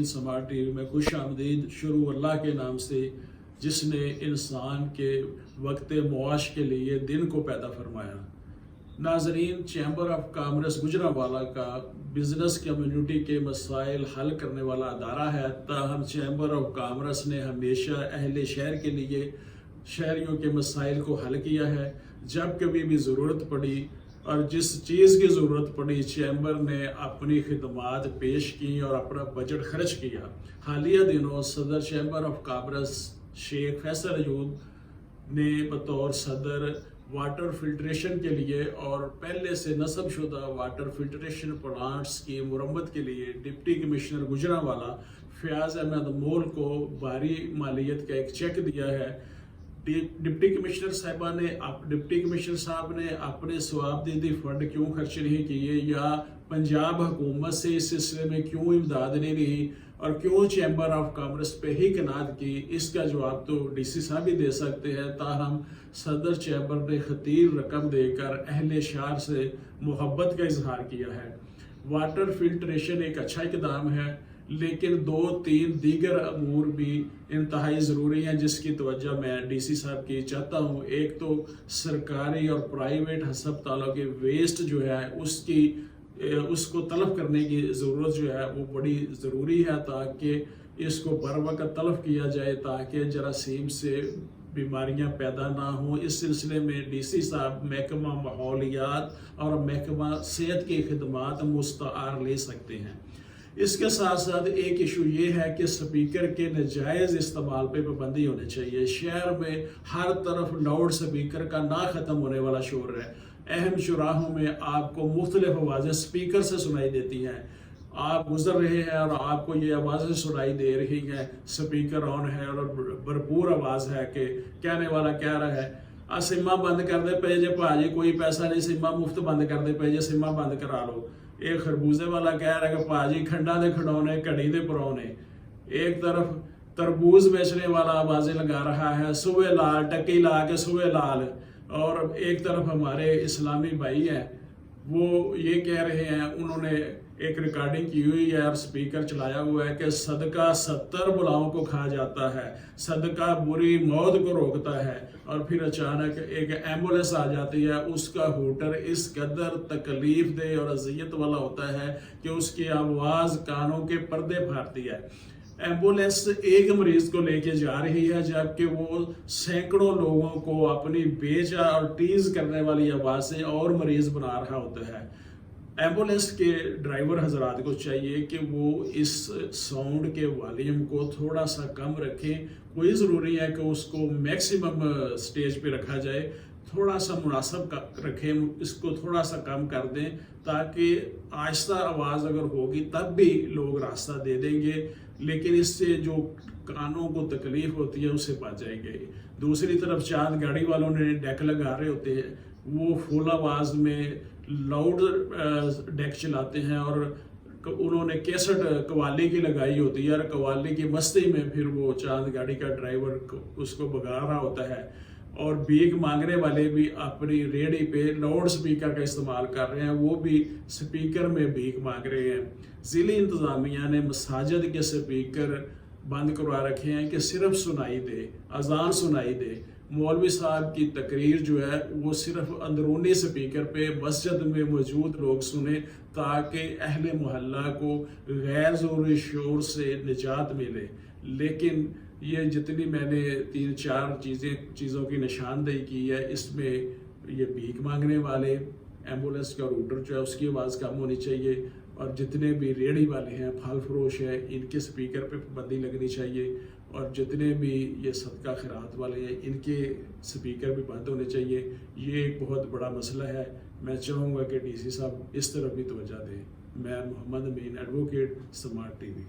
Smart TV में खुश आमदीद। शुरू अल्लाह के नाम से जिसने इंसान के वक्त मुआश के लिए दिन को पैदा फरमाया। नाजरीन, चैम्बर ऑफ कॉमर्स गुजरांवाला का बिजनेस कम्युनिटी के मसाइल हल करने वाला अदारा है। ताहम चैम्बर ऑफ कॉमर्स ने हमेशा अहले शहर के लिए शहरियों के मसाइल को हल किया है। जब कभी भी ज़रूरत पड़ी और जिस चीज़ की ज़रूरत पड़ी, चैम्बर ने अपनी खिदमात पेश की और अपना बजट खर्च किया। हालिया दिनों सदर chamber of commerce Sheikh Faisal Ayub ने बतौर सदर वाटर फिल्ट्रेशन के लिए और पहले से नस्ब शुदा वाटर फिल्ट्रेशन प्लांट्स की मुरम्मत के लिए डिप्टी कमिश्नर गुजरांवाला फयाज अहमद मोल को भारी मालियत का एक चेक दिया है। डिप्टी कमिश्नर साहब ने अपने सवाबदीदी फंड क्यों खर्च नहीं किए, या पंजाब हुकूमत से इस सिलसिले में क्यों इमदाद नहीं रही, और क्यों चैम्बर ऑफ कॉमर्स पे ही कनात की, इसका जवाब तो डीसी साहब ही दे सकते हैं। ताहम सदर चैम्बर ने खतीर रकम देकर अहले शहर से मोहब्बत का इजहार किया है। वाटर फिल्ट्रेशन एक अच्छा इकदाम है, लेकिन 2-3 दीगर अमूर भी इंतहाई ज़रूरी हैं जिसकी तवज्जो मैं डीसी साहब की चाहता हूँ। एक तो सरकारी और प्राइवेट हस्पतालों के वेस्ट जो है उसको तलब करने की ज़रूरत जो है वो बड़ी ज़रूरी है, ताकि इसको बर वक्त तलब किया जाए ताकि जरासीम से बीमारियां पैदा ना हों। इस सिलसिले में डीसी साहब महकमा माहौलियात और महकमा सेहत की खिदमात मुस्तआर ले सकते हैं। इसके साथ साथ एक इशू ये है कि स्पीकर के नाजायज़ इस्तेमाल पे पाबंदी होनी चाहिए। शहर में हर तरफ लाउड स्पीकर का ना ख़त्म होने वाला शोर है। अहम चौराहों में आपको मुख्तलिफ आवाज़ें स्पीकर से सुनाई देती हैं। आप गुजर रहे हैं और आपको ये आवाज़ें सुनाई दे रही हैं, स्पीकर ऑन है और भरपूर आवाज़ है कि कहने वाला कह रहा है सिमा बंद कर दे पे जे भाजी, कोई पैसा नहीं, सिमा मुफ्त बंद कर दे पे जे, सिमा बंद करा लो। एक खरबूजे वाला कह रहा है कि भाजी खंडा दे खिडौने, कड़ी दे परौने। एक तरफ तरबूज बेचने वाला आवाज़ें लगा रहा है, सुबह लाल टक्की ला के सुबह लाल। और एक तरफ हमारे इस्लामी भाई हैं, वो ये कह रहे हैं, उन्होंने एक रिकॉर्डिंग की हुई है और स्पीकर चलाया हुआ है कि सदका 70 बुलाओं को खा जाता है, सदका बुरी मौत को रोकता है। और फिर अचानक एक एम्बुलेंस आ जाती है, उसका हूटर इस कदर तकलीफ दे और अजियत वाला होता है कि उसकी आवाज़ कानों के पर्दे फाड़ती है। एम्बुलेंस एक मरीज को लेके जा रही है, जबकि वो सैकड़ों लोगों को अपनी बेजा और टीज करने वाली आवाज़ से और मरीज बना रहा होता है। एम्बुलेंस के ड्राइवर हजरात को चाहिए कि वो इस साउंड के वॉल्यूम को थोड़ा सा कम रखें। कोई ज़रूरी है कि उसको मैक्सिमम स्टेज पे रखा जाए, थोड़ा सा मुनासिब रखें, इसको थोड़ा सा कम कर दें, ताकि आहिस्ता आवाज़ अगर होगी तब भी लोग रास्ता दे देंगे, लेकिन इससे जो कानों को तकलीफ होती है उससे बच जाएंगे। दूसरी तरफ चांद गाड़ी वालों ने डेक लगा रहे होते हैं, वो फुल आवाज़ में लाउड डेक चलाते हैं और उन्होंने कैसेट कवाली की लगाई होती है और कवाली की मस्ती में फिर वो चांद गाड़ी का ड्राइवर उसको भगा रहा होता है। और भीख मांगने वाले भी अपनी रेडी पे लाउड स्पीकर का इस्तेमाल कर रहे हैं, वो भी स्पीकर में भीख मांग रहे हैं। ज़िली इंतज़ामिया ने मसाजिद के स्पीकर बंद करवा रखे हैं कि सिर्फ सुनाई दे, अजान सुनाई दे। मौलवी साहब की तकरीर जो है वो सिर्फ अंदरूनी स्पीकर पे मस्जिद में मौजूद लोग सुने, ताकि अहले मोहल्ला को गैर ज़रूरी शोर से निजात मिले। लेकिन ये जितनी मैंने 3-4 चीज़ों की निशानदेही की है, इसमें ये भीख मांगने वाले, एम्बुलेंस का रूटर जो है उसकी आवाज़ कम होनी चाहिए, और जितने भी रेहड़ी वाले हैं, फल फरोश है, इनके स्पीकर पे पाबंदी लगनी चाहिए, और जितने भी ये सदका खैरात वाले हैं इनके स्पीकर भी बंद होने चाहिए। ये एक बहुत बड़ा मसला है। मैं चाहूँगा कि डीसी साहब इस तरफ भी तवज्जो दें। मैं मोहम्मद अमीन, एडवोकेट, स्मार्ट टीवी।